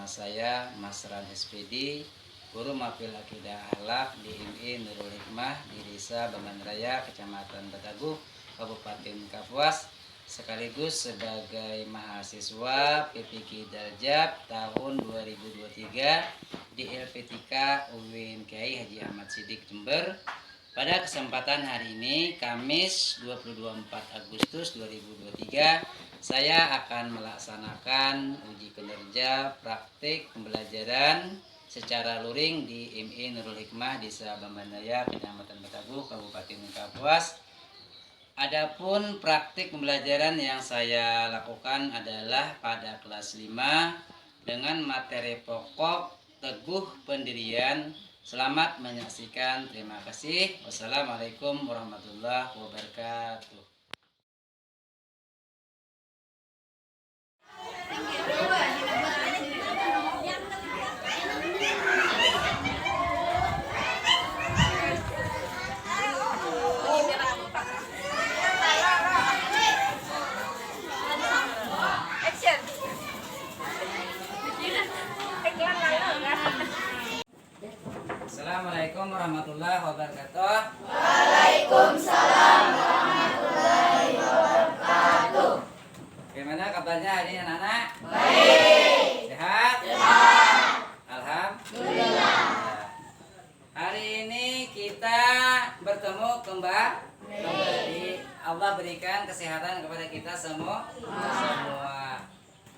saya Mas Ran SPD, Guru Mafil Akidah Akhlak di IMI Nurul Hikmah di Desa Bamban Raya, Kecamatan Bataguh, Kabupaten Kapuas, sekaligus sebagai mahasiswa PPQ Darjab tahun 2023 di LPTK UIN Kiai Haji Ahmad Siddiq Jember. Pada kesempatan hari ini, Kamis 24 Agustus 2023, saya akan melaksanakan uji kinerja praktik pembelajaran secara luring di IMI Nurul Hikmah Desa Bamban Raya, Kecamatan Bataguh, Kabupaten Kapuas. Adapun praktik pembelajaran yang saya lakukan adalah pada kelas 5 dengan materi pokok teguh pendirian. Selamat menyaksikan. Terima kasih. Wassalamualaikum warahmatullahi wabarakatuh. Assalamualaikum warahmatullahi wabarakatuh. Waalaikumsalam warahmatullahi wabarakatuh. Bagaimana kabarnya hari ini anak-anak? Baik. Sehat? Sehat. Alhamdulillah. Hari ini kita bertemu kembali. Allah berikan kesehatan kepada kita semua.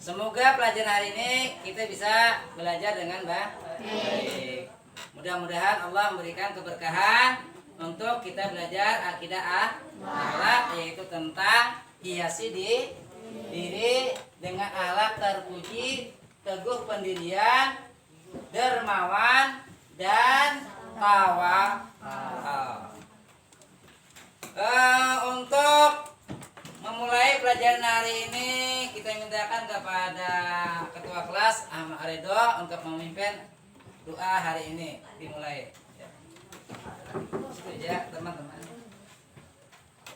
Semoga pelajaran hari ini kita bisa belajar dengan baik. Mudah-mudahan Allah memberikan keberkahan untuk kita belajar akidah akhlak, yaitu tentang hiasi diri dengan akhlak terpuji, teguh pendirian, dermawan, dan tawakal. Untuk memulai pelajaran hari ini, kita mintakan kepada Ketua Kelas Ahmad Aredo untuk memimpin doa hari ini. Dimulai ya teman-teman.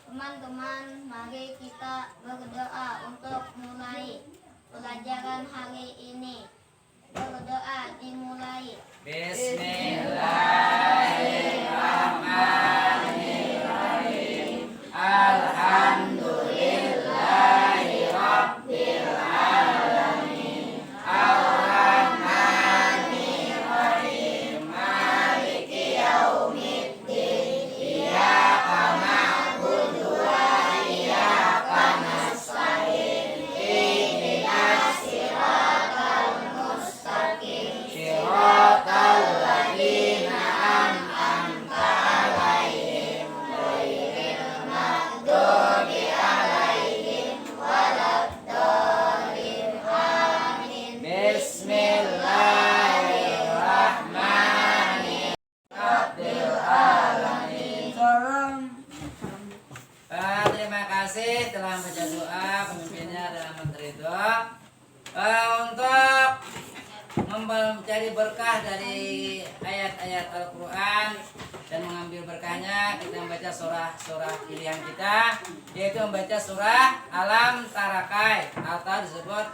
Teman-teman, mari kita berdoa untuk mulai pelajaran hari ini. Berdoa dimulai. Bismillahirrahmanirrahim. Alhamdulillahi rabbil alamin. Ar-Rahmanir Rahim. Maliki yaumiddin. Iyyaka na'budu wa iyyaka nasta'in. Ihdinas siratal mustaqim. Siratal ladzina an'amta 'alaihim ghairil maghdubi 'alaihim waladdallin. Amin. Bismillahirrahmanirrahim. Rabbil alamin. Terima kasih telah membaca doa pemimpinnya adalah Menteri Doa. Untuk mencari berkah dari ayat-ayat Al-Quran dan mengambil berkahnya, kita membaca surah pilihan kita, yaitu membaca surah Alam Tarakai atau disebut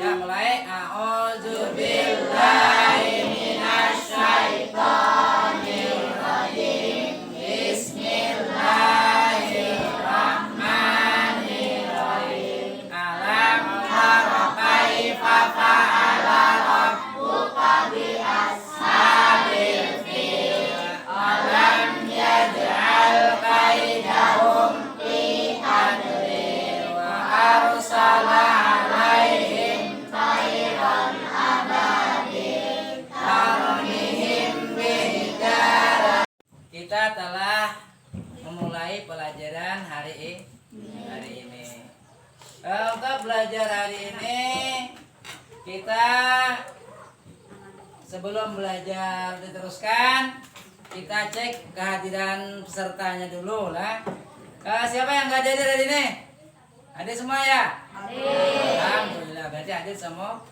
ya mulai A'udzubillahi minasyaitonirrajim. Bismillahirrahmanirrahim. Alam tara kaifa fa'ala rabbuka bi ashabil fil. Alam yaj'al kaidahum fi tadlil wa arsala 'alaihim tayran ababil tarmihim bihijarah. Kita telah memulai pelajaran hari ini. Untuk belajar hari ini, kita sebelum belajar diteruskan, kita cek kehadiran pesertanya dulu lah. Siapa yang nggak hadir hari ini? Hadir semua ya? Hadir. Alhamdulillah, berarti hadir semua.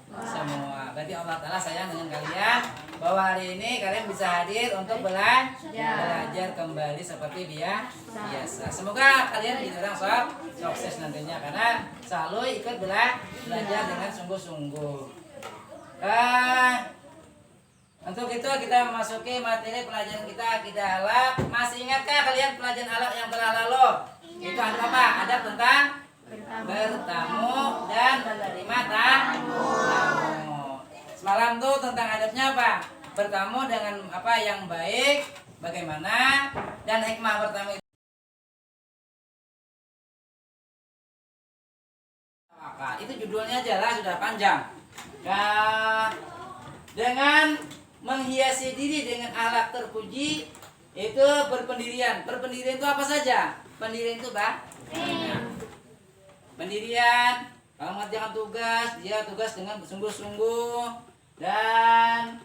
Berarti Allah Ta'ala sayang dengan kalian, bahwa hari ini kalian bisa hadir untuk belajar kembali seperti biasa. Semoga kalian jadi orang sukses nantinya, karena selalu ikut belajar dengan sungguh-sungguh. Untuk itu kita memasuki materi pelajaran kita akidah akhlak. Masih ingatkah kalian pelajaran akhlak yang telah lalu? Itu ada apa? Ada tentang bertamu dan menerima tamu. Semalam tuh tentang adabnya apa? Bertamu dengan apa yang baik, bagaimana, dan hikmah bertamu itu. Itu judulnya aja lah, sudah panjang. Dengan menghiasi diri dengan akhlak terpuji itu berpendirian. Berpendirian itu apa saja? Pendirian itu banyak. Pendirian, kalau mengerjakan tugas, dia tugas dengan bersungguh-sungguh dan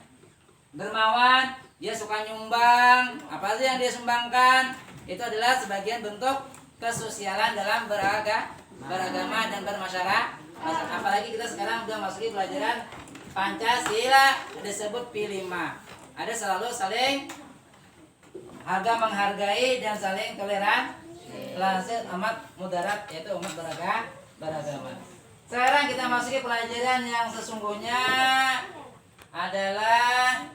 dermawan. Dia suka nyumbang. Apa sih yang dia sumbangkan? Itu adalah sebagian bentuk kesosialan dalam beragama dan bermasyarakat. Apalagi kita sekarang sudah masuki pelajaran Pancasila, disebut P5. Ada selalu saling harga menghargai dan saling toleran. Lanjut amat mudarat, yaitu umat beragama. Sekarang kita masuki pelajaran yang sesungguhnya adalah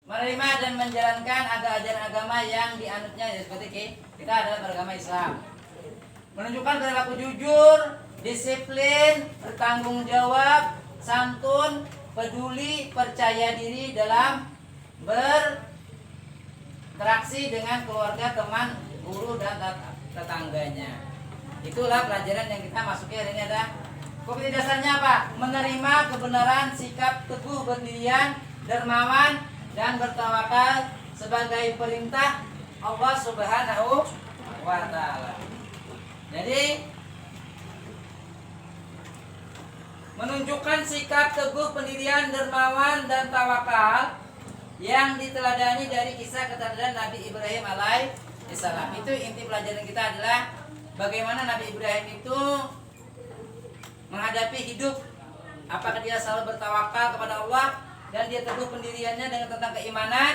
menerima dan menjalankan ajaran agama yang dianutnya, ya, seperti kita adalah beragama Islam. Menunjukkan perilaku jujur, disiplin, bertanggung jawab, santun, peduli, percaya diri dalam berinteraksi dengan keluarga, teman, guru, dan tetangganya. Itulah pelajaran yang kita masuki hari ini. Ada kopi dasarnya apa? Menerima kebenaran, sikap teguh berdirian, dermawan, dan bertawakal sebagai perintah Allah Subhanahu wa Ta'ala. Jadi menunjukkan sikap teguh pendirian, dermawan, dan tawakal yang diteladani dari kisah keteladanan Nabi Ibrahim alaihissalam. Itu inti pelajaran kita adalah bagaimana Nabi Ibrahim itu menghadapi hidup. Apakah dia selalu bertawakal kepada Allah dan dia teguh pendiriannya dengan tentang keimanan,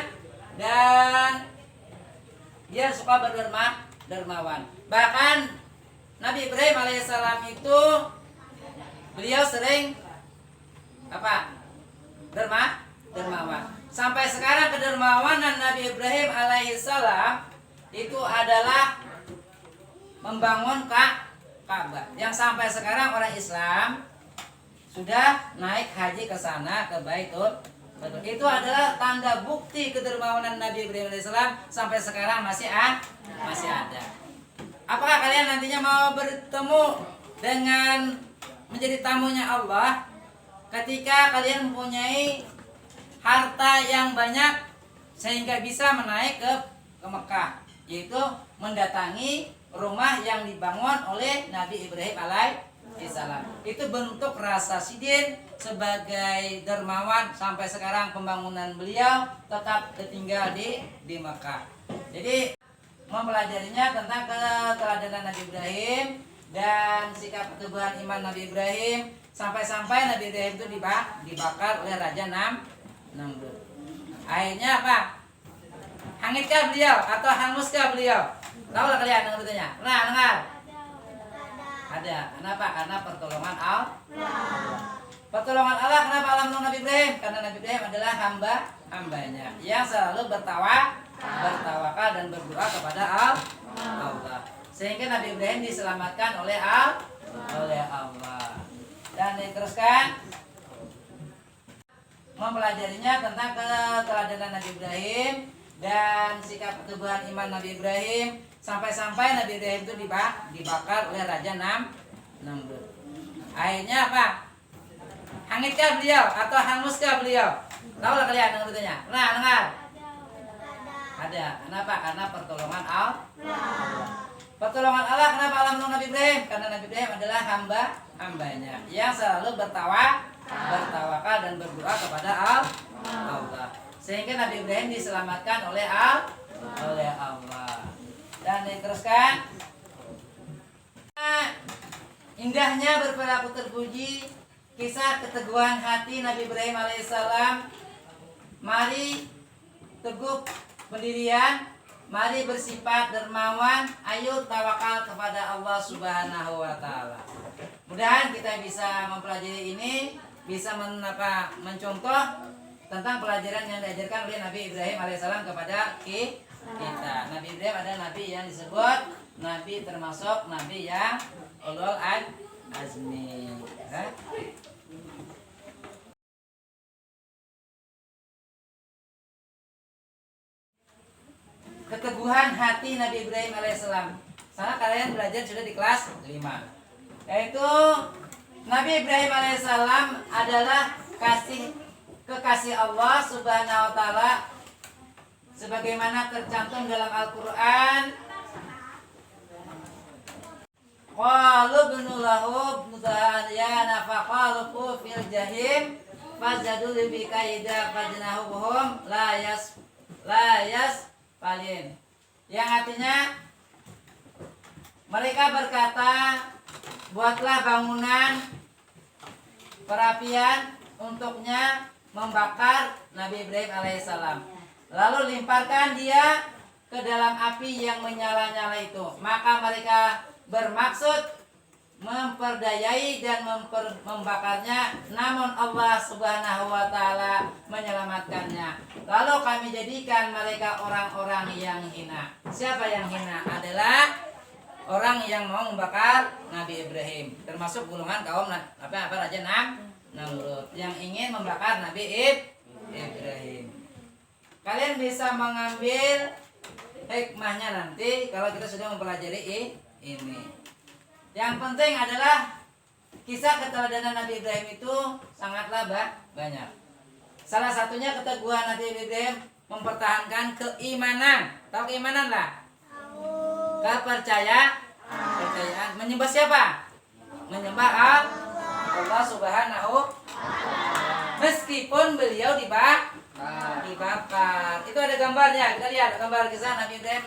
dan dia suka berdermawan. Bahkan Nabi Ibrahim alaihissalam itu beliau sering apa? Dermawan. Sampai sekarang kedermawanan Nabi Ibrahim alaihissalam itu adalah membangun Ka'bah. Yang sampai sekarang orang Islam sudah naik haji ke sana, ke Baitul. Itu adalah tanda bukti kedermawanan Nabi Ibrahim alaihissalam sampai sekarang masih ada. Apakah kalian nantinya mau bertemu dengan menjadi tamunya Allah ketika kalian mempunyai harta yang banyak sehingga bisa menaik ke Mekah, yaitu mendatangi rumah yang dibangun oleh Nabi Ibrahim alaihissalam? Itu bentuk rasa sidin sebagai dermawan. Sampai sekarang pembangunan beliau tetap tertinggal di Mekah. Jadi mempelajarinya tentang keteladanan Nabi Ibrahim dan sikap keteguhan iman Nabi Ibrahim, sampai-sampai Nabi Ibrahim itu dibakar oleh Raja Namrud. Akhirnya apa? Hangitkah beliau atau hanguskah beliau? Tahu lah kalian Namrudnya? Dengar. Ada. Kenapa? Karena pertolongan Allah. Pertolongan Allah. Kenapa Allah menolong Nabi Ibrahim? Karena Nabi Ibrahim adalah hambanya yang selalu bertawakal dan berdoa kepada Allah, sehingga Nabi Ibrahim diselamatkan oleh Allah. Dan diteruskan mempelajarinya tentang keteladanan Nabi Ibrahim dan sikap keteguhan iman Nabi Ibrahim, sampai-sampai Nabi Ibrahim itu dibakar oleh Raja Namrud. Akhirnya apa? Hangitkah beliau atau hanguskah beliau? Tahu lah kalian Namrudnya? Dengar. Ada. Kenapa? Karena pertolongan Allah. Pertolongan Allah. Kenapa Allah menolong Nabi Ibrahim? Karena Nabi Ibrahim adalah hambanya yang selalu bertawakal dan berdoa kepada Allah, sehingga Nabi Ibrahim diselamatkan oleh Allah. Dan diteruskan, indahnya berperilaku terpuji kisah keteguhan hati Nabi Ibrahim alaihissalam. Mari teguh pendirian, mari bersifat dermawan, ayo tawakal kepada Allah Subhanahu wa Ta'ala. Mudah-mudahan kita bisa mempelajari ini, bisa mencontoh tentang pelajaran yang diajarkan oleh Nabi Ibrahim alaihissalam kepada kita. Nabi Ibrahim adalah nabi yang disebut nabi, termasuk nabi yang ulul azmi. Keteguhan hati Nabi Ibrahim alaihissalam. Sana kalian belajar sudah di kelas 5. Yaitu Nabi Ibrahim alaihissalam adalah kekasih Allah Subhanahu wa taala sebagaimana tercantum dalam Al-Qur'an. Qalu ibnu lahu mutahayana faqalu fil jahim fajadul bi kaida fajnahuhum la yas palin, yang artinya mereka berkata, buatlah bangunan perapian untuknya membakar Nabi Ibrahim alaihissalam, lalu lemparkan dia ke dalam api yang menyala-nyala itu. Maka mereka bermaksud memperdayai dan membakarnya, namun Allah Subhanahu wa taala menyelamatkannya. Lalu kami jadikan mereka orang-orang yang hina. Siapa yang hina? Adalah orang yang mau membakar Nabi Ibrahim, termasuk golongan kaum Raja Namrud yang ingin membakar Nabi Ibrahim. Kalian bisa mengambil hikmahnya nanti kalau kita sudah mempelajari ini. Yang penting adalah kisah keteladanan Nabi Ibrahim itu sangatlah banyak. Salah satunya keteguhan Nabi Ibrahim mempertahankan keimanan. Tahu keimanan lah? Kepercayaan. Menyembah siapa? Menyembah Allah Subhanahu. Meskipun beliau dibakar. Itu ada gambarnya. Kita lihat gambar kisah Nabi Ibrahim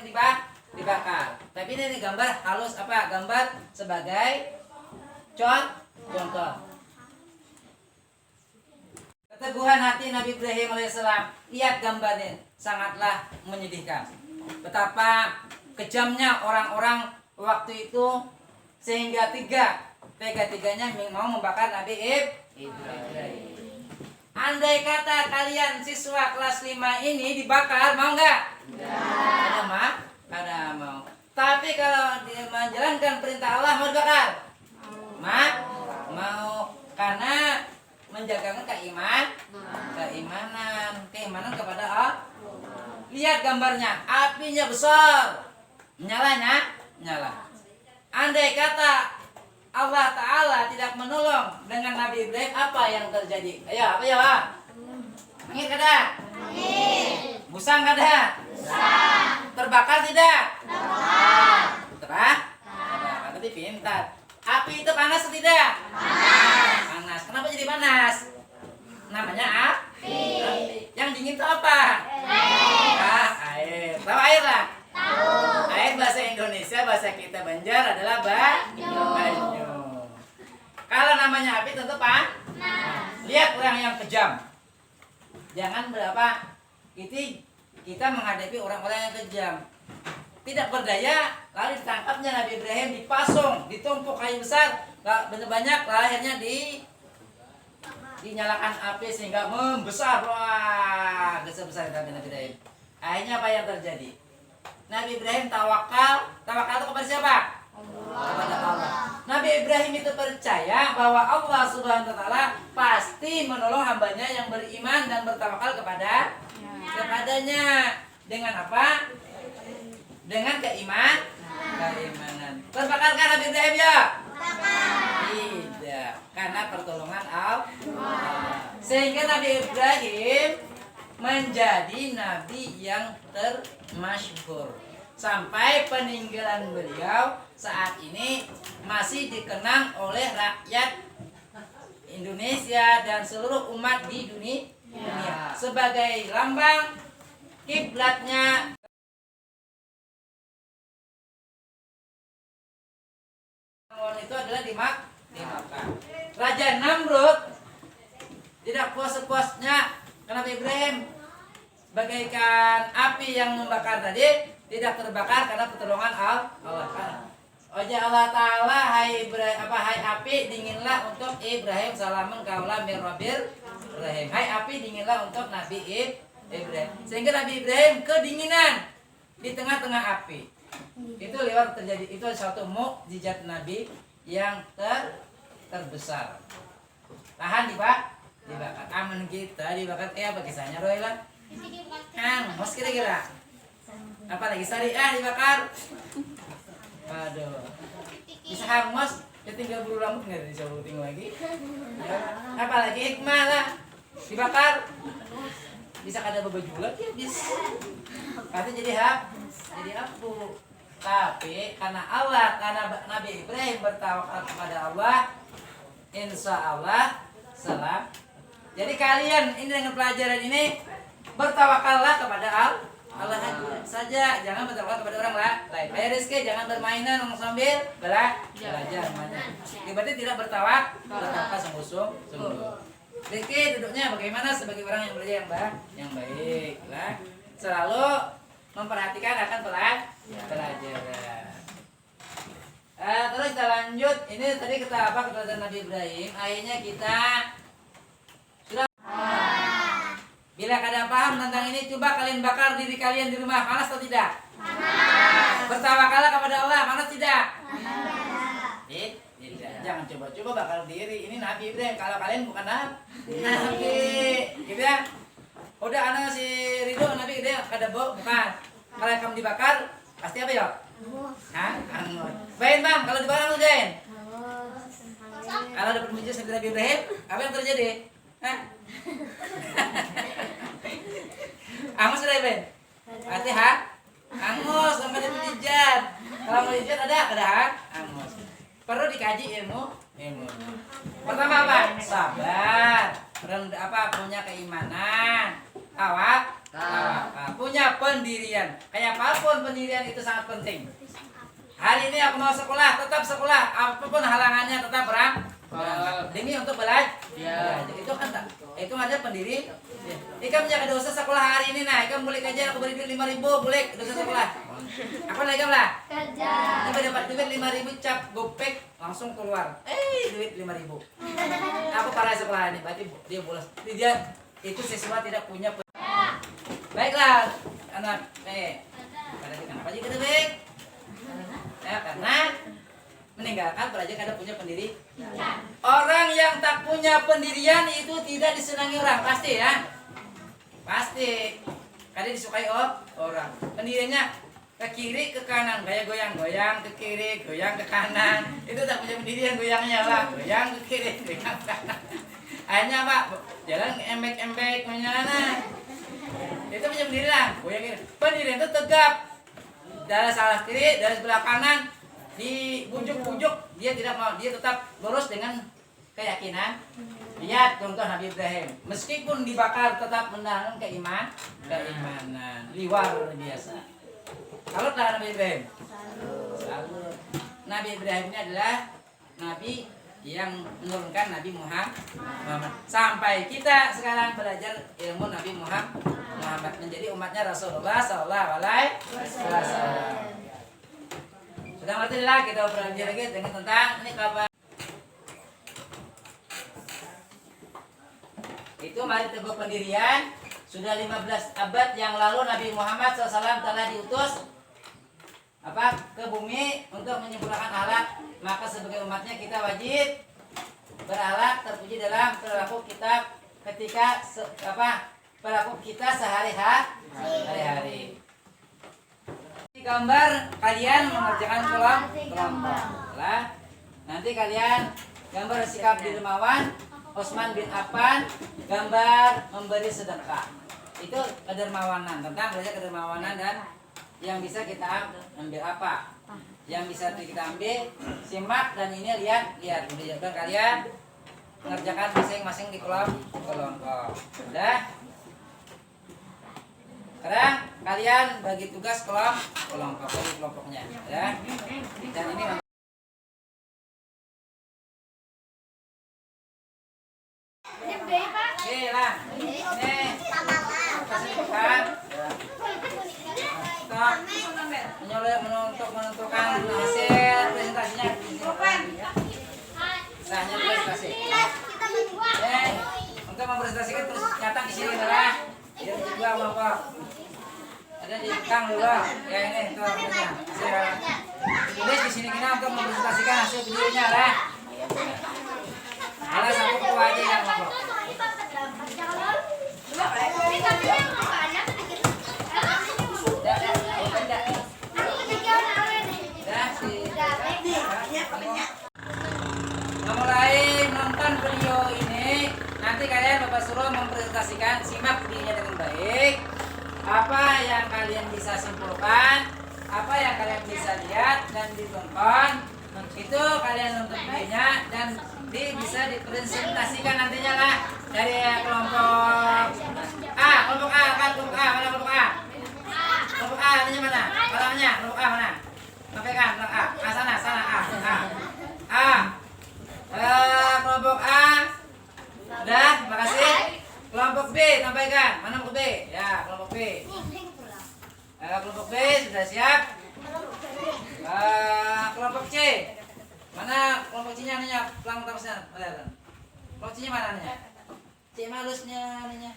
dibakar. Tapi ini gambar halus apa? Gambar sebagai contoh. Keteguhan hati Nabi Ibrahim alaihissalam. Lihat gambarnya, sangatlah menyedihkan. Betapa kejamnya orang-orang waktu itu sehingga tiga-tiganya mau membakar Nabi Ibrahim. Andai kata kalian siswa kelas 5 ini dibakar, mau nggak? Ada mau. Tapi kalau dia menjalankan perintah Allah, mau dibakar? Mau. Karena menjaga keimanan kepada Allah. Lihat gambarnya, apinya besar, nyala. Andai kata Allah Ta'ala tidak menolong dengan Nabi Ibrahim, apa yang terjadi? Ayo, apa ya Pak? Angin kada? Angin. Busang kada? Busang. Terbakar tidak? Terbakar. Tapi pintar. Api itu panas atau tidak? Panas. Kenapa jadi panas? Namanya api. Yang dingin itu apa? Air. Tahu air lah? Tahu. Air bahasa Indonesia, bahasa kita Banjar adalah banyu. Kalau namanya api tentu panas. Lihat orang yang kejam. Jangan berapa kita menghadapi orang-orang yang kejam, tidak berdaya, lalu ditangkapnya Nabi Ibrahim, dipasung, ditumpuk kayu besar, banyak, akhirnya dinyalakan api sehingga membesar. Wah, besar Nabi Ibrahim. Akhirnya apa yang terjadi? Nabi Ibrahim tawakal itu kepada siapa? Kepada Allah. Nabi Ibrahim itu percaya bahwa Allah Subhanahu wa taala pasti menolong hambanya yang beriman dan bertawakal kepadanya. Dengan apa? Dengan keimanan. Terbakarkan Nabi Ibrahim ya? Tidak, karena pertolongan Allah. Sehingga Nabi Ibrahim menjadi nabi yang termasyhur. Sampai peninggalan beliau saat ini masih dikenang oleh rakyat Indonesia dan seluruh umat di dunia sebagai lambang kiblatnya. Itu adalah di Makkah. Raja Namrud tidak puas-puasnya karena Ibrahim bagaikan api yang membakar tadi tidak terbakar karena pertolongan Allah. Oja Allah Ta'ala hai api dinginlah untuk Ibrahim salamun kaulam min Rabbil Ibrahim. Hai api dinginlah untuk Nabi Ibrahim. Sehingga Nabi Ibrahim kedinginan di tengah-tengah api. Itu lewat terjadi, itu suatu mukjizat Nabi yang terbesar. Tahan dibakar. Aman kita dibakar apa kisahnya Roy lah? Mas kira-kira apa lagi syariah dibakar? Aduh, bisa hangus, ya tinggal bulu rambut nggak disabutin lagi. Apalagi hikmah lah, dibakar, bisa kada bebejulat ya bisa. Pasti jadi apu. Tapi karena Allah, karena Nabi Ibrahim bertawakal kepada Allah, insya Allah salam. Jadi kalian ini dengan pelajaran ini bertawakallah kepada Allah saja, jangan bertawakal kepada orang lain. Bayar rezeki, jangan bermainan sambil belajar. Berarti tidak bertawakal sungguh-sungguh. Rezeki duduknya bagaimana sebagai orang yang belajar yang baik lah. Selalu memperhatikan akan pelajaran. Terus kita lanjut. Ini tadi kita keterangan Nabi Ibrahim. Akhirnya kita sudah. Bila kalian paham tentang ini, coba kalian bakar diri kalian di rumah. Panas atau tidak? Panas. Bertawakallah kepada Allah. Panas tidak? Panas. Tidak. Jangan coba-coba bakar diri. Ini Nabi Ibrahim. Kalau kalian bukan Nabi, gitu ya. Udah anak si Ridho Nabi dia kada bukan. Kalau kamu dibakar pasti apa ya? Hangus. Bain bang, kalau dibakar apa Jain? Kalau dapat mujizat dari Nabi Ibrahim, apa yang terjadi? Hangus sudah Ben? Pasti hangus sampai ada mujizat. Kalau mujizat ada hangus. Perlu dikaji ilmu. Pertama apa? Sabar. Punya keimanan. Punya pendirian. Kayak apapun pendirian itu sangat penting. Hari ini aku mau sekolah, tetap sekolah. Apapun halangannya tetap berangkat. Demi untuk belajar. Itu kan itu ada pendiri. Ikam jangan dosa sekolah hari ini nah. Ikam boleh kerja aku beri duit 5.000 boleh dosa sekolah. Apa lagi Ikam lah? Kerja. Kita dapat duit 5.000 cap gopek langsung keluar. Duit 5.000. Aku parah sekolah ini. Berarti dia bolos. Dia itu siswa tidak punya. Baiklah anak. Kenapa jadi kita baik? Ya karena meninggalkan pelajar kada punya pendiri. Orang yang tak punya pendirian itu tidak disenangi orang pasti ya. Pasti kada disukai orang. Pendiriannya ke kiri ke kanan, kayak goyang-goyang ke kiri, goyang ke kanan. Itu tak punya pendirian goyangnya lah. Goyang ke kiri, goyang ke kanan. Hanya Pak jalan embek-embek mana. Itu punya pendirian. Goyang kiri. Pendirian itu tegap. Dari salah kiri, dari sebelah kanan dibujuk-bujuk dia tidak mau, dia tetap lurus dengan keyakinan. Lihat contoh Nabi Ibrahim, meskipun dibakar tetap menanam keimanan luar biasa. Kalau Nabi Ibrahim, salut. Nabi Ibrahim ini adalah Nabi yang menurunkan Nabi Muhammad. Sampai kita sekarang belajar ilmu Nabi Muhammad menjadi umatnya Rasulullah Sallallahu Alaihi Wasallam. Sudah ngerti lah kita belajar lagi dengan tentang ini kapan. Itu mari teguh pendirian. Sudah 15 abad yang lalu Nabi Muhammad SAW telah diutus ke bumi untuk menyempurnakan akhlak. Maka sebagai umatnya kita wajib berakhlak terpuji dalam perilaku kita ketika perilaku kita sehari-hari. Gambar kalian mengerjakan kelompok lah. Nanti kalian gambar sikap dermawan Utsman bin Affan, gambar memberi sedekah. Itu kedermawanan, tentang belajar kedermawanan dan yang bisa kita ambil apa? Yang bisa kita ambil, simak dan ini lihat. Udah kalian mengerjakan masing-masing di kelompok. Udah. Sekarang kalian bagi tugas kelompoknya ya. Dan ini lah. Ini menentukan hasil untuk mempresentasikan terus datang di sini lah. Biar juga kelompok. Ada di Kang dulu. Ya ini tuh videonya. Tulis di sini kita untuk mempresentasikan hasil videonya lah. Alah satu ketua aja yang kelompok. Mulai nonton video ini, nanti kalian Bapak suruh mempresentasikan, simak videonya dengan baik. Apa yang kalian bisa simpulkan, apa yang kalian bisa lihat dan ditonton, itu kalian nonton videonya dan bisa dipresentasikan nantinya lah dari kelompok A, kelompok A, kan kelompok A, mana kelompok A? Kelompok A, namanya mana? Orangnya, kelompok A mana? Sampaikan, kelompok A, sana, A. Kelompok A, udah, makasih. Kelompok B, sampaikan, mana kelompok B? Ya, kelompok B. Kelompok B sudah siap. Kelompok C, mana kelompok C-nya nih? Pelang terusnya, kelompok C-nya mana nih? C malusnya nih.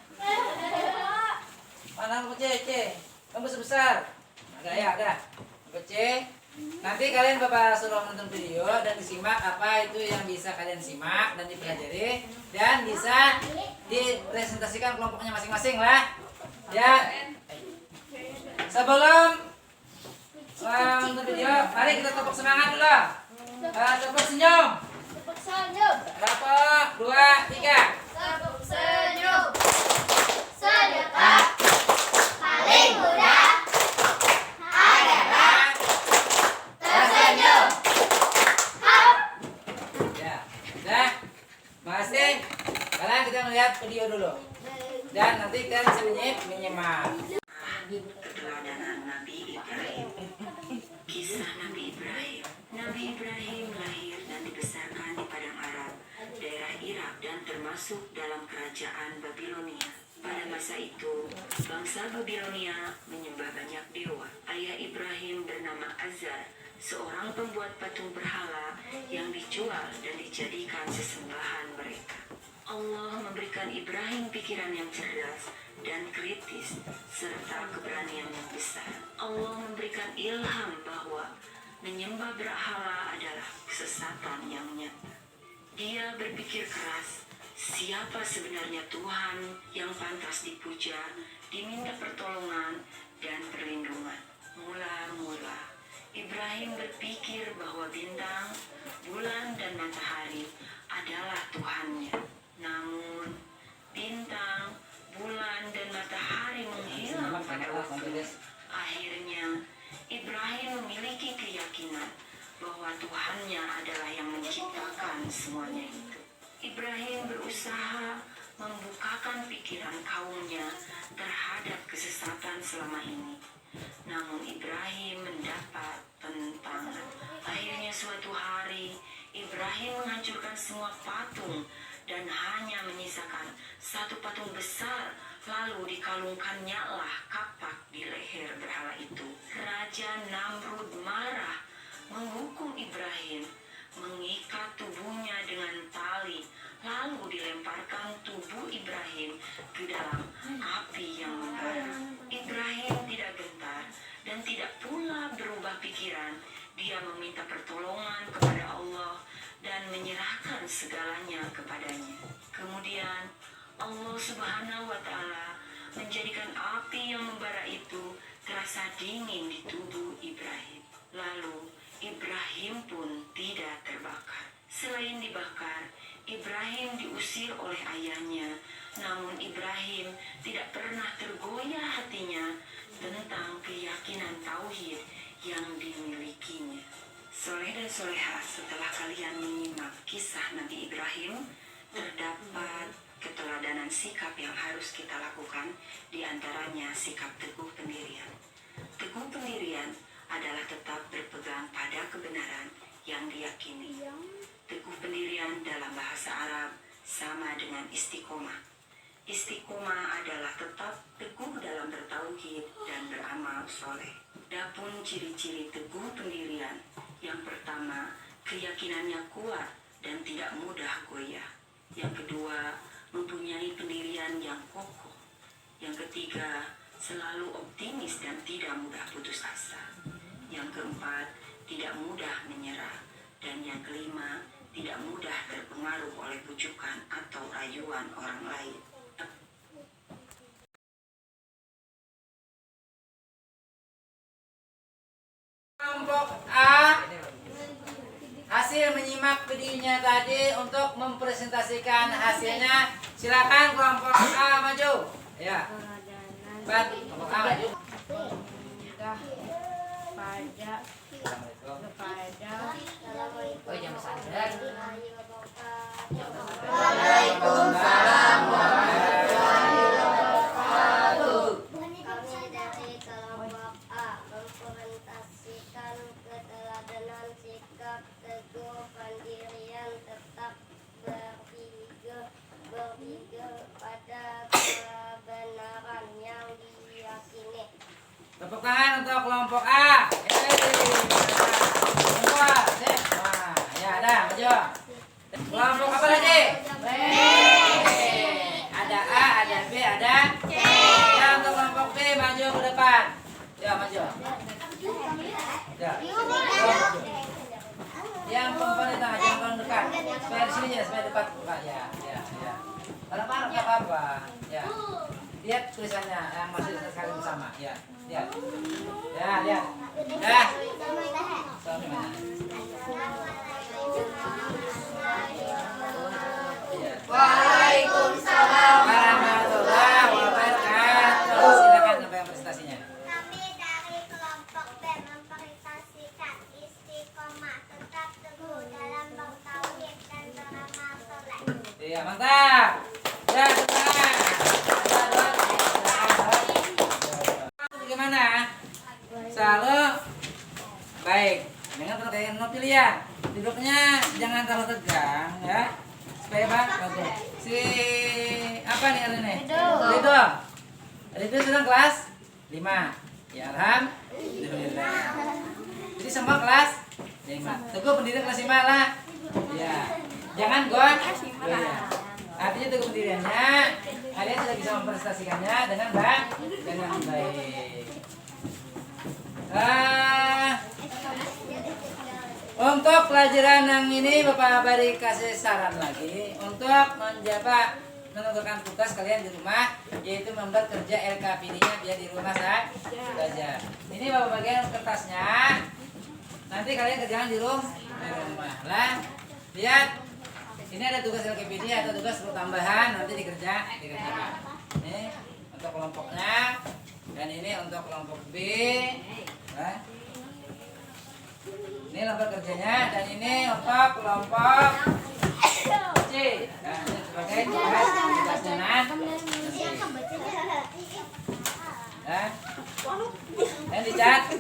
Mana kelompok C? Kelompok sebesar. Ada ya, ada. Kelompok C. Nanti kalian Bapak suruh nonton video dan disimak apa itu yang bisa kalian simak dan dipelajari dan bisa dipresentasikan kelompoknya masing-masing lah. Ya. Sebelum nonton video, mari kita tepuk semangat dulu. Tepuk senyum. Tepuk 2, 3. Tepuk senyum. Sedekah paling mudah adalah tersenyum. Ya, udah. Makasih. Sekarang kita melihat video dulu. Dan nanti kita bisa menyimak. Keteladanan Nabi Ibrahim. Kisah Nabi Ibrahim. Nabi Ibrahim lahir dan dibesarkan di padang Arab, daerah Irak dan termasuk dalam kerajaan Babilonia. Pada masa itu, bangsa Babilonia menyembah banyak dewa. Ayah Ibrahim bernama Azar, seorang pembuat patung berhala yang dijual dan dijadikan sesembahan mereka. Allah memberikan Ibrahim pikiran yang cerdas dan kritis serta keberanian yang besar. Allah memberikan ilham bahwa menyembah berhala adalah kesesatan yang nyata. Dia berpikir keras, siapa sebenarnya Tuhan yang pantas dipuja, diminta pertolongan dan perlindungan. Mula-mula Ibrahim berpikir bahwa bintang, bulan dan matahari adalah Tuhannya. Namun bintang, bulan dan matahari menghilang pada waktu. Akhirnya Ibrahim memiliki keyakinan bahwa Tuhannya adalah yang menciptakan semuanya itu. Ibrahim berusaha membukakan pikiran kaumnya terhadap kesesatan selama ini. Namun Ibrahim mendapat penentangan. Akhirnya suatu hari Ibrahim menghancurkan semua patung dan hanya menyisakan satu patung besar, lalu dikalungkannya lah kapak di leher berhala itu. Raja Namrud marah, menghukum Ibrahim, mengikat tubuhnya dengan tali, lalu dilemparkan tubuh Ibrahim ke dalam api yang membara. Ibrahim tidak gentar dan tidak pula berubah pikiran. Dia meminta pertolongan kepada Allah dan menyerahkan segalanya kepadanya. Kemudian Allah Subhanahu wa Ta'ala menjadikan api yang membara itu terasa dingin di tubuh Ibrahim. Lalu Ibrahim pun tidak terbakar. Selain dibakar, Ibrahim diusir oleh ayahnya. Namun Ibrahim tidak pernah tergoyah hatinya tentang keyakinan tauhid yang dimilikinya. Soleh dan soleha, setelah kalian menyimak kisah Nabi Ibrahim, terdapat keteladanan sikap yang harus kita lakukan, di antaranya sikap teguh pendirian. Teguh pendirian adalah tetap berpegang pada kebenaran yang diyakini. Teguh pendirian dalam bahasa Arab sama dengan istiqomah. Istiqomah adalah tetap teguh dalam bertauhid dan beramal soleh. Adapun ciri-ciri teguh pendirian, yang pertama, keyakinannya kuat dan tidak mudah goyah. Yang kedua, mempunyai pendirian yang kokoh. Yang ketiga, selalu optimis dan tidak mudah putus asa. Yang keempat, tidak mudah menyerah. Dan yang kelima, tidak mudah terpengaruh oleh bujukan atau rayuan orang lain. Kelompok A hasil menyimak videonya tadi untuk mempresentasikan hasilnya. Silakan kelompok A maju. Ya. Kelompok A maju. Oh, jangan sadar. Waalaikumsalam warahmatullahi wabarakatuh. Kami dari kelompok A mempresentasikan keteladanan sikap teguh pendirian tetap berpikir pada kebenaran yang diyakini. Tepuk tangan untuk kelompok A. Kelompok A. Wah, ya ada, maju. Kelompok apa lagi? B. Ada A, ada B, ada C. Ya, untuk kelompok B maju ke depan. Ya, maju. Ya. Yang perempuan di tengah, jangan terlalu dekat. Supaya di sini ya, supaya dekat. Pak, ya, ya, ya. Parah-parah nggak apa-apa. Ya. Lihat tulisannya yang masih sekali bersama. Ya, lihat. Ya, lihat. Ya. Suami mana? Waalaikumsalam Warahmatullahi wabarakatuh. Silakan sampai presentasinya. Kami dari kelompok B mempresentasikan istiqomah tetap teguh dalam bertauhid dan beramal soleh. Iya, mantap. Ya, tangan. Bagaimana? Selalu baik. Dengan terkait pilihan. Duduknya jangan terlalu tegang, ya. Supaya bagus. Si apa nih ini? Ridho. Ridho sedang kelas 5. Ya, alhamdulillah. Jadi semua kelas 5. Teguh pendiri kelas 5 lah. Ya. Jangan goyah. Artinya teguh pendiriannya, kalian sudah bisa mempresentasikannya dengan baik. Untuk pelajaran yang ini Bapak Bari kasih saran lagi untuk menunjukkan tugas kalian di rumah, yaitu membuat kerja LKPD-nya biar di rumah saja. Ini Bapak bagian kertasnya. Nanti kalian kerjakan di rumah lah. Lihat, ini ada tugas LKPD atau tugas tambahan nanti dikerjakan. Ini untuk kelompoknya dan ini untuk kelompok B. Nah. Ini lembar kerjanya dan ini untuk kelompok C. Nah, ini sebagai tugasnya nah. Dan dicatat.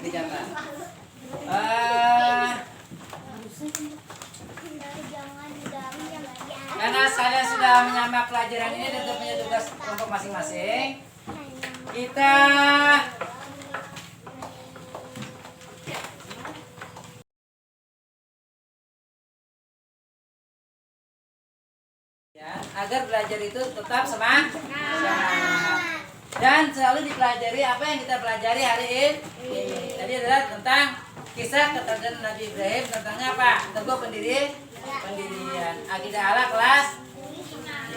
Karena saya sudah menyamak pelajaran ini dan punya tugas kelompok masing-masing, kita agar belajar itu tetap semangat dan selalu dipelajari apa yang kita pelajari hari ini. Tadi adalah tentang kisah keteladanan Nabi Ibrahim, tentangnya apa? Teguh pendirian akidah Allah kelas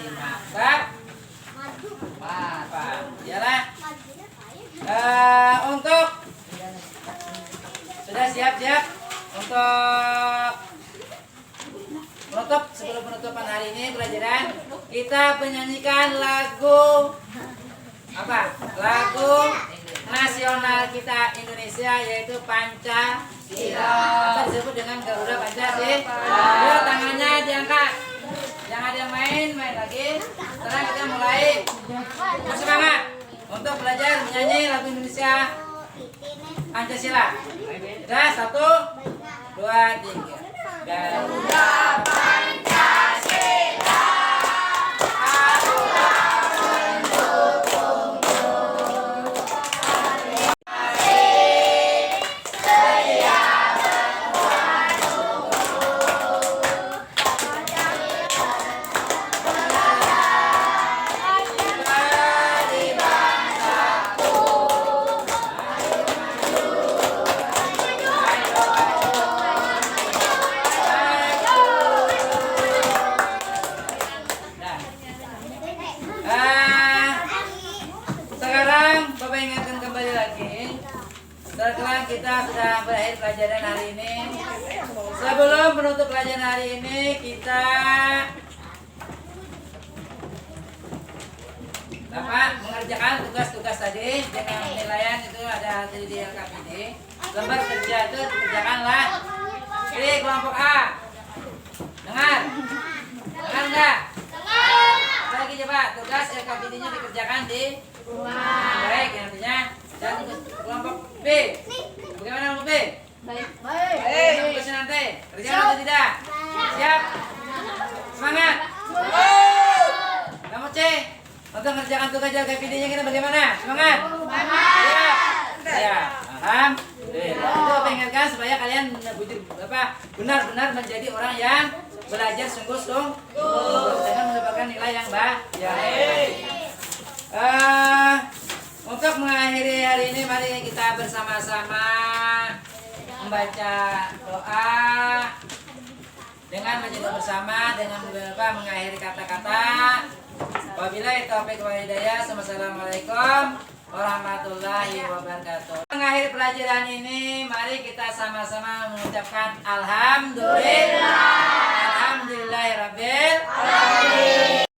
5. Bab apa? Iyalah. Untuk sudah siap-siap untuk menutup, sebelum penutupan hari ini pelajaran, kita menyanyikan lagu apa? Lagu nasional kita Indonesia, yaitu Pancasila. Atau disebut dengan Garuda Pancasila. Yuk, tangannya diangkat. Jangan ada yang main lagi. Sekarang kita mulai bersemangat untuk belajar menyanyi lagu Indonesia Pancasila. Sudah, 1, 2, 3. Garuda Pancasila, akulah pendukungmu, setia menguatmu, sekarang kita sudah berakhir pelajaran hari ini. Sebelum menutup pelajaran hari ini, kita Bapak mengerjakan tugas-tugas tadi dengan penilaian itu ada di LKPD. Lembar kerja itu dikerjakanlah. Jadi kelompok A, dengar enggak? Lagi coba tugas LKPD-nya dikerjakan di rumah. Baik, yang artinya. Dan kelompok B, bagaimana kelompok B? Baik. Tugasnya nanti, kerjaan atau tidak? Siap? Semangat. Kamu C, untuk mengerjakan tugas LKPD-nya kita bagaimana? Semangat. Siap. Ya, alhamdulillah. Itu apa ingatkan supaya kalian benar-benar menjadi orang yang belajar sungguh-sungguh dengan mendapatkan nilai yang baik. Untuk mengakhiri hari ini, mari kita bersama-sama membaca doa dengan menjaga bersama dengan mengakhiri kata-kata. Wabillahi taufiq wal hidayah. Wassalamualaikum warahmatullahi wabarakatuh. Mengakhiri pelajaran ini, mari kita sama-sama mengucapkan alhamdulillah. Alhamdulillahirabbil alamin.